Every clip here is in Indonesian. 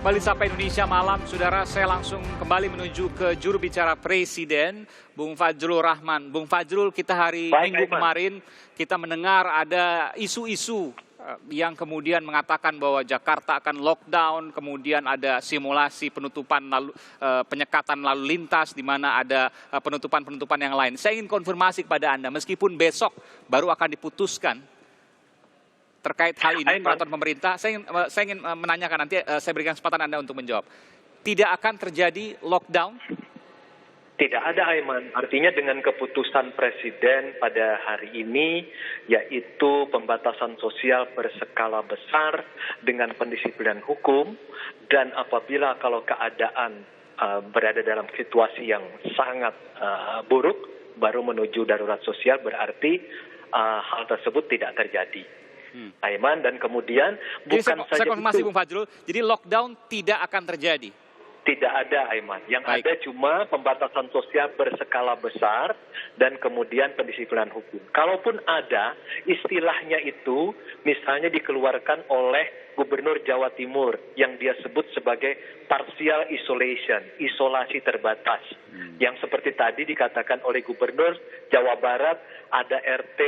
Kembali Sapa Indonesia Malam, saudara, saya langsung kembali menuju ke juru bicara Presiden, Bung Fajrul Rahman. Bung Fajrul, kita hari Minggu kemarin kita mendengar ada isu-isu yang kemudian mengatakan bahwa Jakarta akan lockdown, kemudian ada simulasi penutupan penyekatan lalu lintas di mana ada penutupan-penutupan yang lain. Saya ingin konfirmasi kepada Anda, meskipun besok baru akan diputuskan terkait hal ini peraturan pemerintah, saya ingin menanyakan, nanti saya berikan kesempatan Anda untuk menjawab. Tidak akan terjadi lockdown? Tidak ada, Aiman. Artinya dengan keputusan Presiden pada hari ini, yaitu pembatasan sosial berskala besar dengan pendisiplinan hukum, dan apabila kalau keadaan berada dalam situasi yang sangat buruk, baru menuju darurat sosial, berarti hal tersebut tidak terjadi. Aiman, dan kemudian bukan saja saya konfirmasi Bung Fajrul, jadi lockdown tidak akan terjadi? Tidak ada, Aiman. Yang Baik. ada cuma pembatasan sosial berskala besar dan kemudian pendisiplinan hukum. Kalaupun ada, istilahnya itu misalnya dikeluarkan oleh Gubernur Jawa Timur yang dia sebut sebagai partial isolation, isolasi terbatas. Yang seperti tadi dikatakan oleh Gubernur Jawa Barat, ada RT,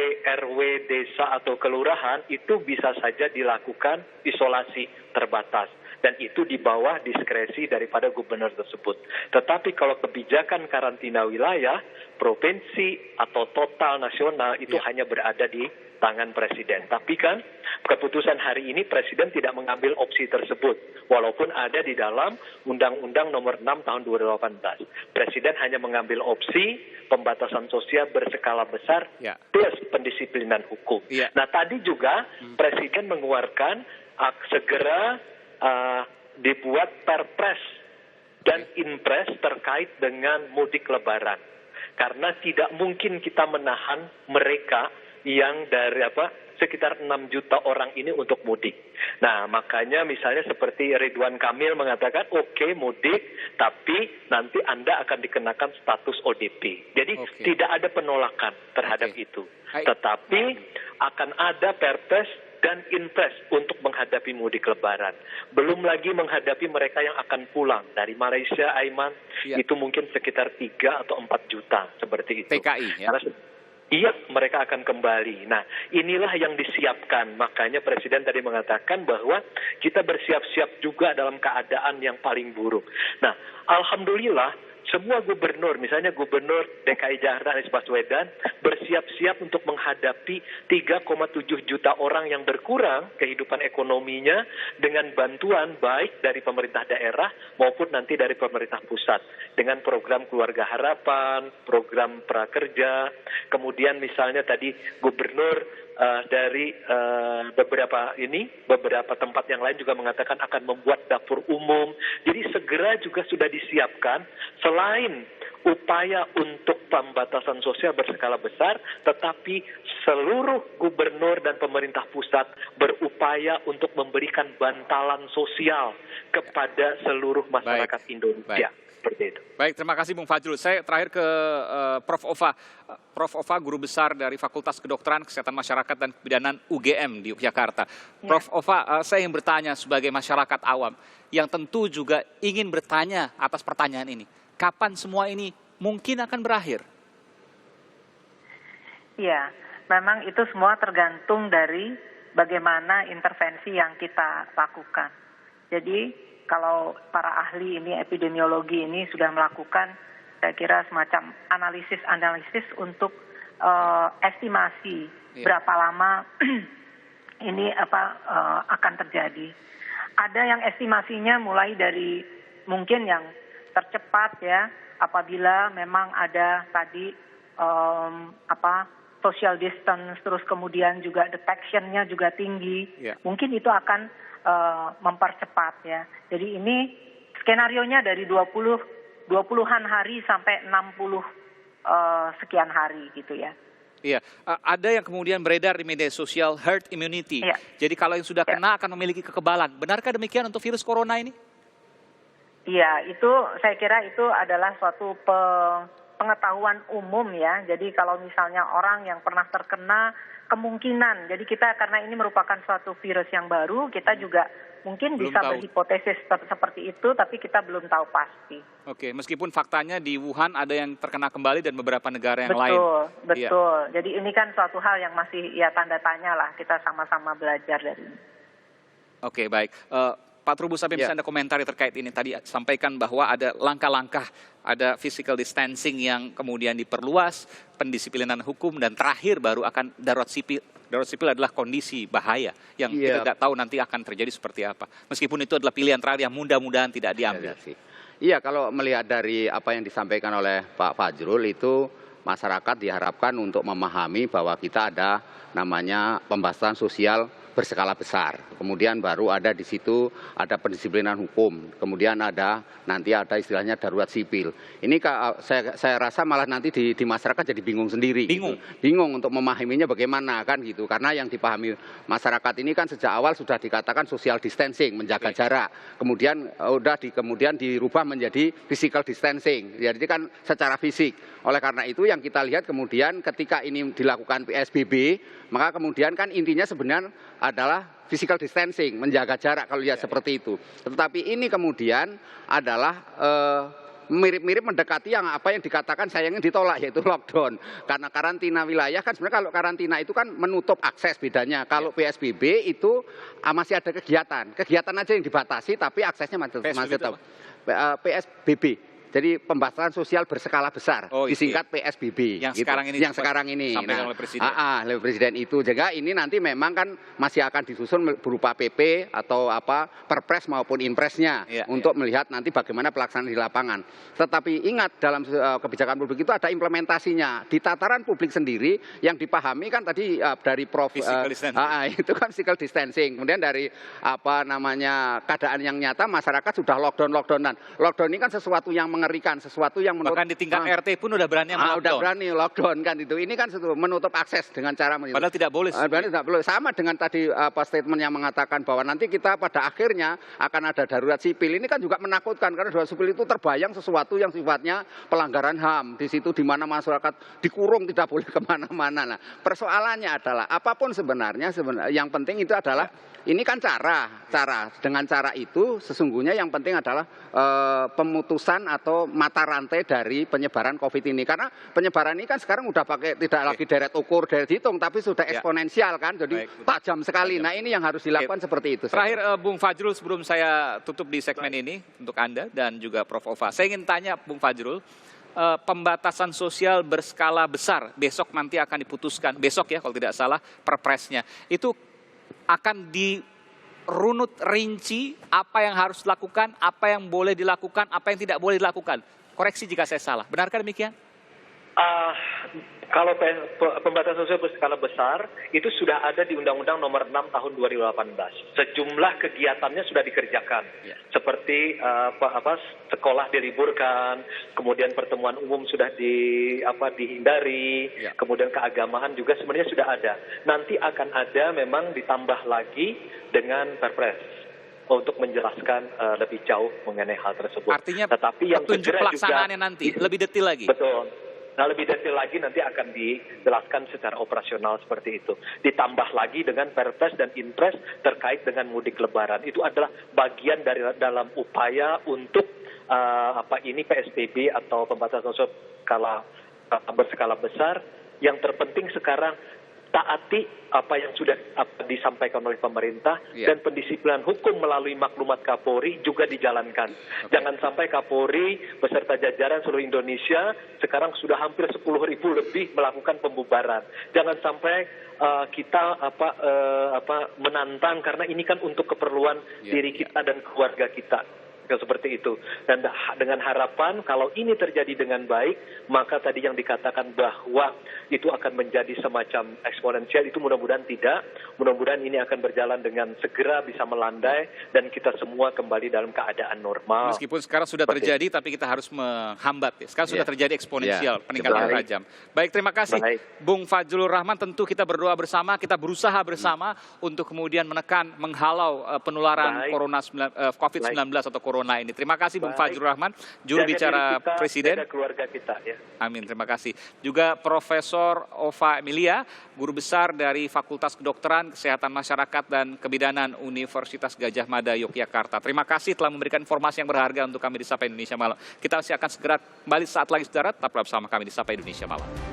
RW, desa atau kelurahan, itu bisa saja dilakukan isolasi terbatas. Dan itu di bawah diskresi daripada gubernur tersebut. Tetapi kalau kebijakan karantina wilayah, provinsi atau total nasional itu hanya berada di tangan Presiden. Tapi kan keputusan hari ini Presiden tidak mengambil opsi tersebut. Walaupun ada di dalam Undang-Undang Nomor 6 Tahun 2018. Presiden hanya mengambil opsi pembatasan sosial berskala besar plus pendisiplinan hukum. Nah tadi juga Presiden mengeluarkan segera dibuat perpres dan inpres terkait dengan mudik lebaran. Karena tidak mungkin kita menahan mereka yang dari sekitar 6 juta orang ini untuk mudik. Nah, makanya misalnya seperti Ridwan Kamil mengatakan, oke, mudik, tapi nanti Anda akan dikenakan status ODP. Jadi tidak ada penolakan terhadap itu. Tetapi akan ada perpres dan inpres untuk menghadapi mudik lebaran. Belum lagi menghadapi mereka yang akan pulang dari Malaysia, Aiman, itu mungkin sekitar 3 atau 4 juta, seperti itu. TKI, ya? Iya, mereka akan kembali. Nah, inilah yang disiapkan. Makanya Presiden tadi mengatakan bahwa kita bersiap-siap juga dalam keadaan yang paling buruk. Nah, alhamdulillah, semua gubernur, misalnya Gubernur DKI Jakarta Anies Baswedan, bersiap-siap untuk menghadapi 3,7 juta orang yang berkurang kehidupan ekonominya dengan bantuan baik dari pemerintah daerah maupun nanti dari pemerintah pusat. Dengan program Keluarga Harapan, program Prakerja, kemudian misalnya tadi Gubernur dari beberapa tempat yang lain juga mengatakan akan membuat dapur umum. Jadi segera juga sudah disiapkan selain upaya untuk pembatasan sosial berskala besar, tetapi seluruh gubernur dan pemerintah pusat berupaya untuk memberikan bantalan sosial kepada seluruh masyarakat Indonesia. Seperti itu. Baik, terima kasih Bung Fajrul. Saya terakhir ke Prof. Ova. Prof. Ova, guru besar dari Fakultas Kedokteran, Kesehatan Masyarakat dan Kebidanan UGM di Yogyakarta. Prof. Ova, saya ingin bertanya sebagai masyarakat awam yang tentu juga ingin bertanya atas pertanyaan ini. Kapan semua ini mungkin akan berakhir? Ya, memang itu semua tergantung dari bagaimana intervensi yang kita lakukan. Jadi kalau para ahli ini, epidemiologi ini sudah melakukan, saya kira semacam analisis untuk estimasi berapa lama ini akan terjadi. Ada yang estimasinya mulai dari mungkin yang tercepat ya, apabila memang ada tadi social distance, terus kemudian juga detection-nya juga tinggi, mungkin itu akan mempercepat ya. Jadi ini skenarionya dari 20-an hari sampai 60 sekian hari gitu ya. Iya, ada yang kemudian beredar di media sosial herd immunity. Jadi kalau yang sudah kena akan memiliki kekebalan. Benarkah demikian untuk virus corona ini? Iya, itu saya kira itu adalah suatu pengetahuan umum ya. Jadi kalau misalnya orang yang pernah terkena kemungkinan, jadi kita karena ini merupakan suatu virus yang baru, kita juga Mungkin Belum bisa tahu. berhipotesis seperti itu, tapi kita belum tahu pasti. Oke, meskipun faktanya di Wuhan ada yang terkena kembali dan beberapa negara yang lain. Betul, Iya. betul. Jadi ini kan suatu hal yang masih ya tanda tanya lah. Kita sama-sama belajar dari ini. Oke, baik. Pak Trubus, apa yang bisa Anda komentari terkait ini? Tadi sampaikan bahwa ada langkah-langkah, ada physical distancing yang kemudian diperluas, pendisiplinan hukum, dan terakhir baru akan darurat sipil. Darurat sipil adalah kondisi bahaya yang kita tidak tahu nanti akan terjadi seperti apa. Meskipun itu adalah pilihan terakhir yang mudah-mudahan tidak diambil. Iya, kalau melihat dari apa yang disampaikan oleh Pak Fajrul itu, masyarakat diharapkan untuk memahami bahwa kita ada namanya pembatasan sosial berskala besar. Kemudian baru ada di situ ada pendisiplinan hukum. Kemudian nanti ada istilahnya darurat sipil. Ini saya rasa malah nanti di masyarakat jadi bingung sendiri. Bingung. Gitu. Bingung untuk memahaminya bagaimana kan gitu. Karena yang dipahami masyarakat ini kan sejak awal sudah dikatakan social distancing, menjaga jarak. Kemudian kemudian dirubah menjadi physical distancing. Jadi kan secara fisik. Oleh karena itu yang kita lihat kemudian ketika ini dilakukan PSBB, maka kemudian kan intinya sebenarnya adalah physical distancing, menjaga jarak kalau lihat seperti itu. Tetapi ini kemudian adalah mirip-mirip mendekati apa yang dikatakan sayangnya ditolak, yaitu lockdown. Karena karantina wilayah kan sebenarnya kalau karantina itu kan menutup akses bedanya. Kalau PSBB itu masih ada kegiatan. Kegiatan aja yang dibatasi tapi aksesnya masih tetap. PSBB. Jadi pembatasan sosial berskala besar, disingkat PSBB. Yang gitu. Sekarang ini. Oleh Presiden. Oleh Presiden itu. Jadi ini nanti memang kan masih akan disusun berupa PP atau Perpres maupun Impresnya untuk melihat nanti bagaimana pelaksanaan di lapangan. Tetapi ingat dalam kebijakan publik itu ada implementasinya. Di tataran publik sendiri yang dipahami kan tadi dari Prof. Itu kan physical distancing. Kemudian dari keadaan yang nyata masyarakat sudah lockdownan. Lockdown ini kan sesuatu yang mengerikan, sesuatu yang menurut bahkan di tingkat RT pun udah berani lockdown. Udah berani lockdown kan itu. Ini kan menutup akses dengan cara padahal tidak boleh. Tidak boleh. Sama dengan tadi statement yang mengatakan bahwa nanti kita pada akhirnya akan ada darurat sipil. Ini kan juga menakutkan karena darurat sipil itu terbayang sesuatu yang sifatnya pelanggaran HAM. Di situ di mana masyarakat dikurung tidak boleh kemana-mana. Nah, persoalannya adalah apapun sebenarnya yang penting itu adalah ini kan cara. Dengan cara itu sesungguhnya yang penting adalah pemutusan atau mata rantai dari penyebaran COVID ini. Karena penyebaran ini kan sekarang udah pakai tidak lagi deret ukur, deret hitung, tapi sudah eksponensial kan. Jadi tajam sekali. Nah ini yang harus dilakukan seperti itu. Terakhir Bung Fajrul, sebelum saya tutup di segmen ini untuk Anda dan juga Prof. Ova. Saya ingin tanya Bung Fajrul, pembatasan sosial berskala besar besok nanti akan diputuskan. Besok ya kalau tidak salah perpresnya. Itu akan dirunut rinci apa yang harus dilakukan, apa yang boleh dilakukan, apa yang tidak boleh dilakukan. Koreksi jika saya salah. Benarkah demikian? Kalau pembatasan sosial berskala besar itu sudah ada di Undang-Undang Nomor 6 Tahun 2018. Sejumlah kegiatannya sudah dikerjakan, seperti sekolah diliburkan, kemudian pertemuan umum sudah dihindari, kemudian keagamaan juga sebenarnya sudah ada. Nanti akan ada memang ditambah lagi dengan Perpres untuk menjelaskan lebih jauh mengenai hal tersebut. Artinya tetapi yang petunjuk pelaksanaannya nanti lebih detail lagi. Betul. Nah, lebih detail lagi nanti akan dijelaskan secara operasional seperti itu. Ditambah lagi dengan Perpres dan Impres terkait dengan mudik lebaran. Itu adalah bagian dari dalam upaya untuk PSBB atau pembatasan sosial berskala besar. Yang terpenting sekarang taati apa yang sudah disampaikan oleh pemerintah dan pendisiplinan hukum melalui maklumat Kapolri juga dijalankan. Jangan sampai Kapolri beserta jajaran seluruh Indonesia sekarang sudah hampir 10.000 lebih melakukan pembubaran. Jangan sampai kita menantang karena ini kan untuk keperluan diri kita dan keluarga kita. Seperti itu. Dan dengan harapan kalau ini terjadi dengan baik, maka tadi yang dikatakan bahwa itu akan menjadi semacam eksponensial, itu mudah-mudahan tidak. Mudah-mudahan ini akan berjalan dengan segera bisa melandai dan kita semua kembali dalam keadaan normal. Meskipun sekarang sudah terjadi, tapi kita harus menghambat. Sekarang sudah terjadi eksponensial, peningkatan tajam. Baik, terima kasih Bung Fajrul Rahman. Tentu kita berdoa bersama, kita berusaha bersama untuk kemudian menekan, menghalau penularan COVID-19 atau corona corona ini. Terima kasih Bung Baik. Fajrul Rahman, juru Jaga bicara diri kita, Presiden. jaga keluarga kita ya. Amin, terima kasih. Juga Profesor Ova Emilia, guru besar dari Fakultas Kedokteran, Kesehatan Masyarakat dan Kebidanan Universitas Gadjah Mada Yogyakarta. Terima kasih telah memberikan informasi yang berharga untuk kami di Sapa Indonesia Malam. Kita masih akan segera kembali saat lagi, saudara. Tetaplah bersama kami di Sapa Indonesia Malam.